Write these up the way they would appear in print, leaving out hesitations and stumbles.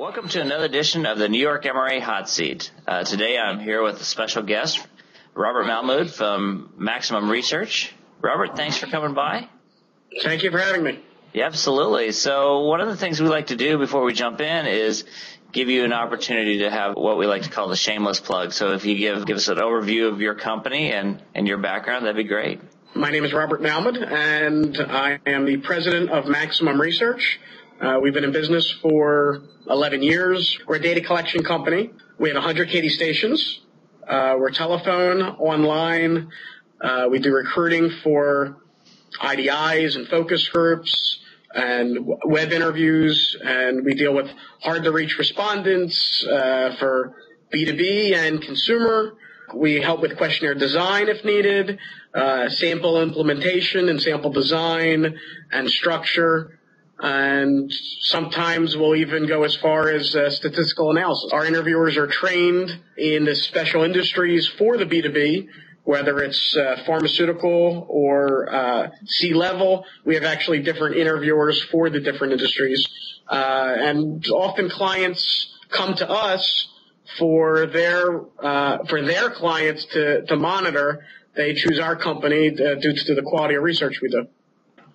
Welcome to another edition of the New York MRA Hot Seat. Today I'm here with a special guest, Robert Malmud from Maximum Research. Robert, thanks for coming by. Thank you for having me. Yeah, absolutely. So one of the things we like to do before we jump in is give you an opportunity to have what we like to call the shameless plug. So if you give us an overview of your company and your background, that'd be great. My name is Robert Malmud, and I am the president of Maximum Research. We've been in business for 11 years. We're a data collection company. We have 100 KD stations. We're telephone, online. We do recruiting for IDIs and focus groups and web interviews, and we deal with hard-to-reach respondents for B2B and consumer. We help with questionnaire design if needed, sample implementation and sample design and structure. And sometimes we'll even go as far as statistical analysis. Our interviewers are trained in the special industries for the B2B, whether it's pharmaceutical or C-level. We have actually different interviewers for the different industries. And often clients come to us for their clients to monitor. They choose our company due to the quality of research we do.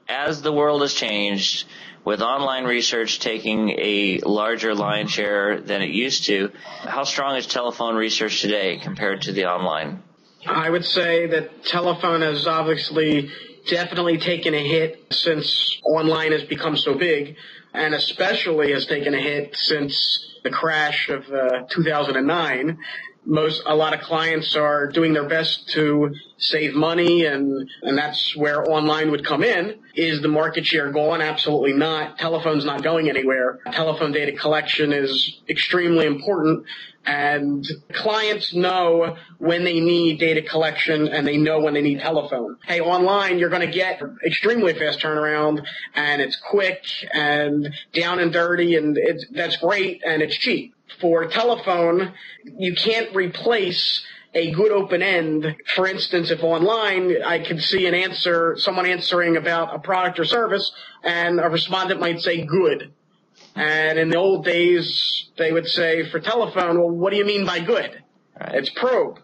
As the world has changed, with online research taking a larger lion's share than it used to, how strong is telephone research today compared to the online? I would say that telephone has obviously definitely taken a hit since online has become so big, and especially has taken a hit since the crash of 2009. A lot of clients are doing their best to save money, and that's where online would come in. Is the market share gone? Absolutely not. Telephone's not going anywhere. Telephone data collection is extremely important, and clients know when they need data collection and they know when they need telephone. Hey, online you're going to get extremely fast turnaround, and it's quick and down and dirty, and that's great, and it's cheap. For telephone, you can't replace a good open end. For instance, if online, I could see someone answering about a product or service, and a respondent might say good. And in the old days, they would say for telephone, well, what do you mean by good? Right. It's probe.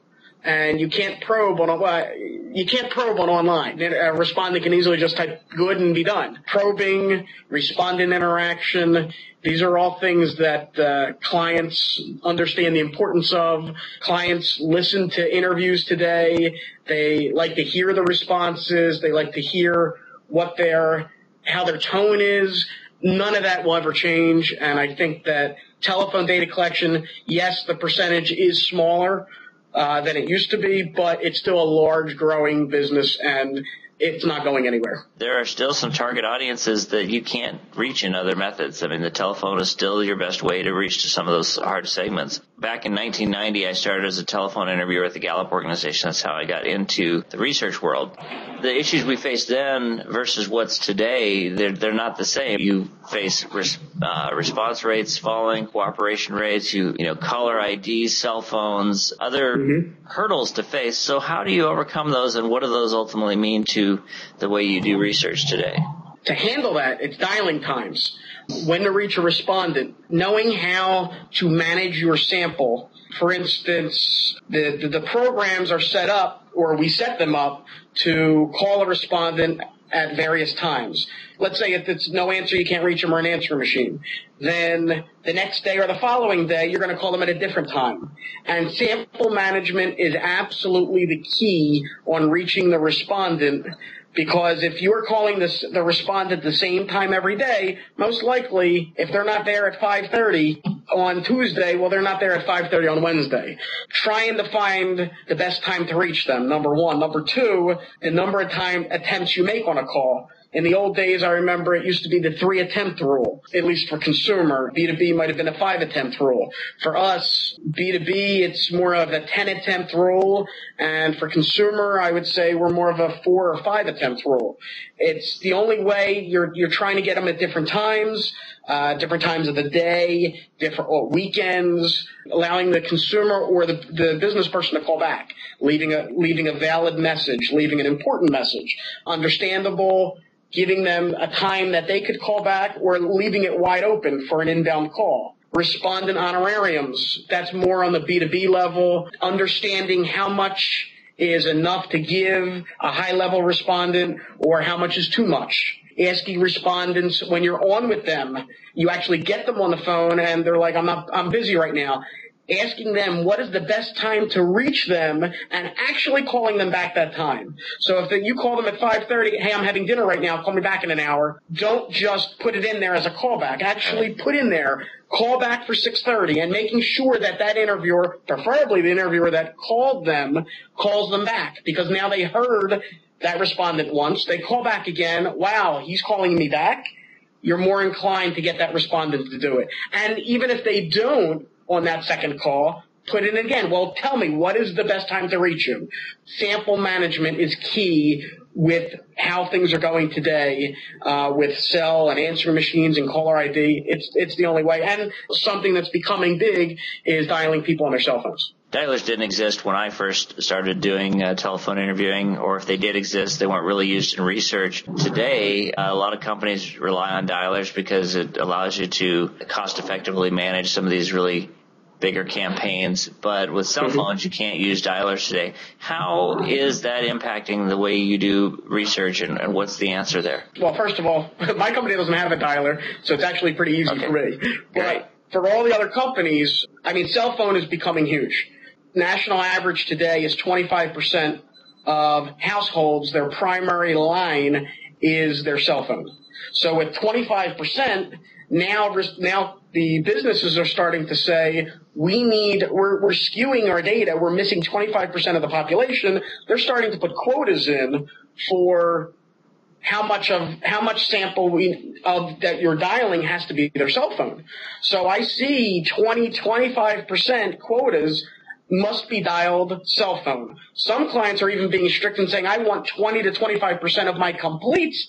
And you can't probe on online. A respondent can easily just type good and be done. Probing, respondent interaction, these are all things that clients understand the importance of. Clients listen to interviews today. They like to hear the responses. They like to hear how their tone is. None of that will ever change. And I think that telephone data collection, yes, the percentage is smaller than it used to be, but it's still a large growing business, and it's not going anywhere. There are still some target audiences that you can't reach in other methods. I mean, the telephone is still your best way to reach to some of those hard segments. Back in 1990, I started as a telephone interviewer at the Gallup organization. That's how I got into the research world. The issues we faced then versus what's today, they're not the same. You face response rates falling, cooperation rates, caller IDs, cell phones, other hurdles to face. So how do you overcome those, and what do those ultimately mean to the way you do research today? To handle that, it's dialing times. When to reach a respondent, knowing how to manage your sample. For instance, the programs are set up, or we set them up, to call a respondent at various times. Let's say if it's no answer, you can't reach them, or an answer machine. Then the next day or the following day, you're going to call them at a different time. And sample management is absolutely the key on reaching the respondent, because if you're calling the respondent the same time every day, most likely, if they're not there at 5:30 on Tuesday, well, they're not there at 5:30 on Wednesday. Trying to find the best time to reach them, number one. Number two, the number of attempts you make on a call. In the old days, I remember it used to be the 3-attempt rule, at least for consumer. B2B might have been a 5-attempt rule. For us, B2B, it's more of a 10-attempt rule. And for consumer, I would say we're more of a 4 or 5-attempt rule. It's the only way you're trying to get them at different times of the day, different weekends, allowing the consumer or the business person to call back, leaving a valid message, leaving an important message, understandable, giving them a time that they could call back, or leaving it wide open for an inbound call. respondent honorariums. That's more on the B2B level, understanding how much is enough to give a high-level respondent or how much is too much. Asking respondents when you're on with them, you actually get them on the phone and they're like, I'm busy right now. Asking them what is the best time to reach them and actually calling them back that time. So if you call them at 5:30, hey, I'm having dinner right now, call me back in an hour. Don't just put it in there as a callback. Actually put in there, call back for 6:30 and making sure that interviewer, preferably the interviewer that called them, calls them back because now they heard that respondent once. They call back again. Wow, he's calling me back. You're more inclined to get that respondent to do it. And even if they don't, on that second call, put it in again. Well, tell me, what is the best time to reach you? Sample management is key with how things are going today with cell and answering machines and caller ID. It's the only way. And something that's becoming big is dialing people on their cell phones. Dialers didn't exist when I first started doing telephone interviewing, or if they did exist, they weren't really used in research. Today, a lot of companies rely on dialers because it allows you to cost effectively manage some of these really bigger campaigns. But with cell phones, you can't use dialers today. How is that impacting the way you do research, and what's the answer there? Well, first of all, my company doesn't have a dialer, so it's actually pretty easy for me. But for all the other companies, cell phone is becoming huge. National average today is 25% of households, their primary line is their cell phone. So with 25%, now the businesses are starting to say, we're skewing our data, we're missing 25% of the population. They're starting to put quotas in for how much sample that you're dialing has to be their cell phone. So I see 25% quotas must be dialed cell phone. Some clients are even being strict and saying, I want 20 to 25% of my completes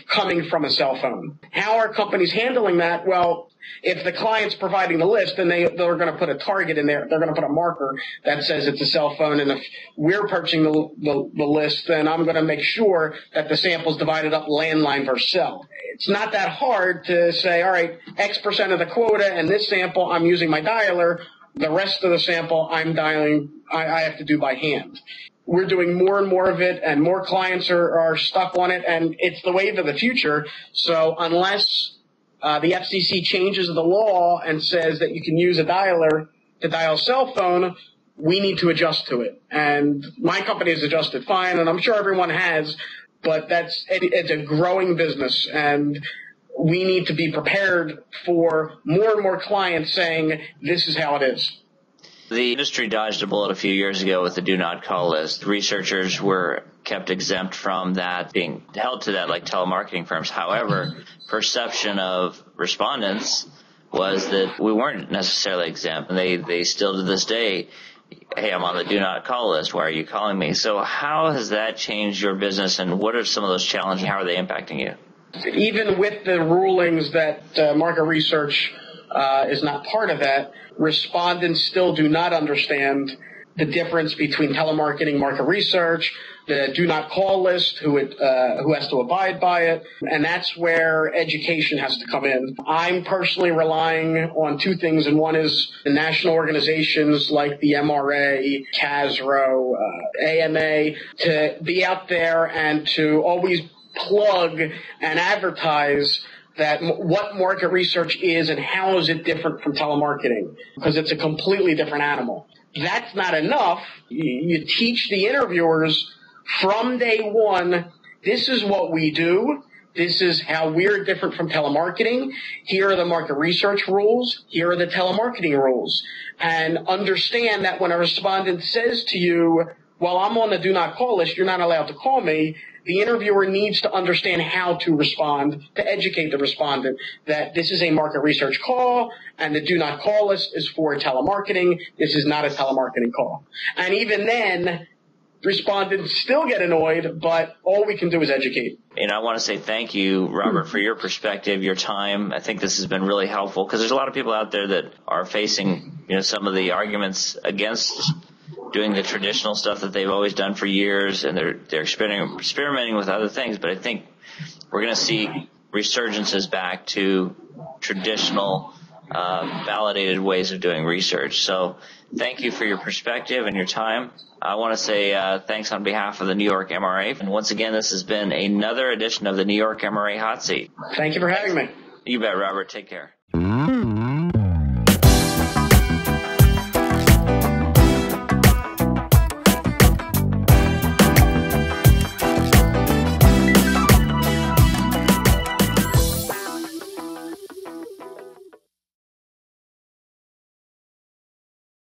coming from a cell phone. How are companies handling that? Well, if the client's providing the list, then they're going to put a target in there. They're going to put a marker that says it's a cell phone. And if we're purchasing the list, then I'm going to make sure that the sample's divided up landline versus cell. It's not that hard to say, all right, X% of the quota and this sample, I'm using my dialer. The rest of the sample I'm dialing, I have to do by hand. We're doing more and more of it, and more clients are stuck on it, and it's the wave of the future. So unless the FCC changes the law and says that you can use a dialer to dial cell phone, we need to adjust to it. And my company has adjusted fine, and I'm sure everyone has, but it's a growing business, and we need to be prepared for more and more clients saying, this is how it is. The industry dodged a bullet a few years ago with the do not call list. Researchers were kept exempt from that, being held to that like telemarketing firms. However, perception of respondents was that we weren't necessarily exempt. And they still to this day, hey, I'm on the do not call list. Why are you calling me? So how has that changed your business, and what are some of those challenges? How are they impacting you? Even with the rulings that market research is not part of that, respondents still do not understand the difference between telemarketing, market research, the do not call list, who has to abide by it, and that's where education has to come in. I'm personally relying on two things, and one is the national organizations like the MRA, CASRO, AMA, to be out there and to always plug and advertise that what market research is and how is it different from telemarketing, because it's a completely different animal. That's not enough. You teach the interviewers from day one, this is what we do. This is how we're different from telemarketing. Here are the market research rules. Here are the telemarketing rules. And understand that when a respondent says to you, well, I'm on the do not call list, you're not allowed to call me, the interviewer needs to understand how to respond, to educate the respondent that this is a market research call and the do not call list is for telemarketing. This is not a telemarketing call. And even then, respondents still get annoyed, but all we can do is educate. And I want to say thank you, Robert, for your perspective, your time. I think this has been really helpful because there's a lot of people out there that are facing, some of the arguments against doing the traditional stuff that they've always done for years, and they're experimenting with other things. But I think we're going to see resurgences back to traditional validated ways of doing research. So thank you for your perspective and your time. I want to say thanks on behalf of the New York MRA. And once again, this has been another edition of the New York MRA Hot Seat. Thank you for having me. You bet, Robert. Take care.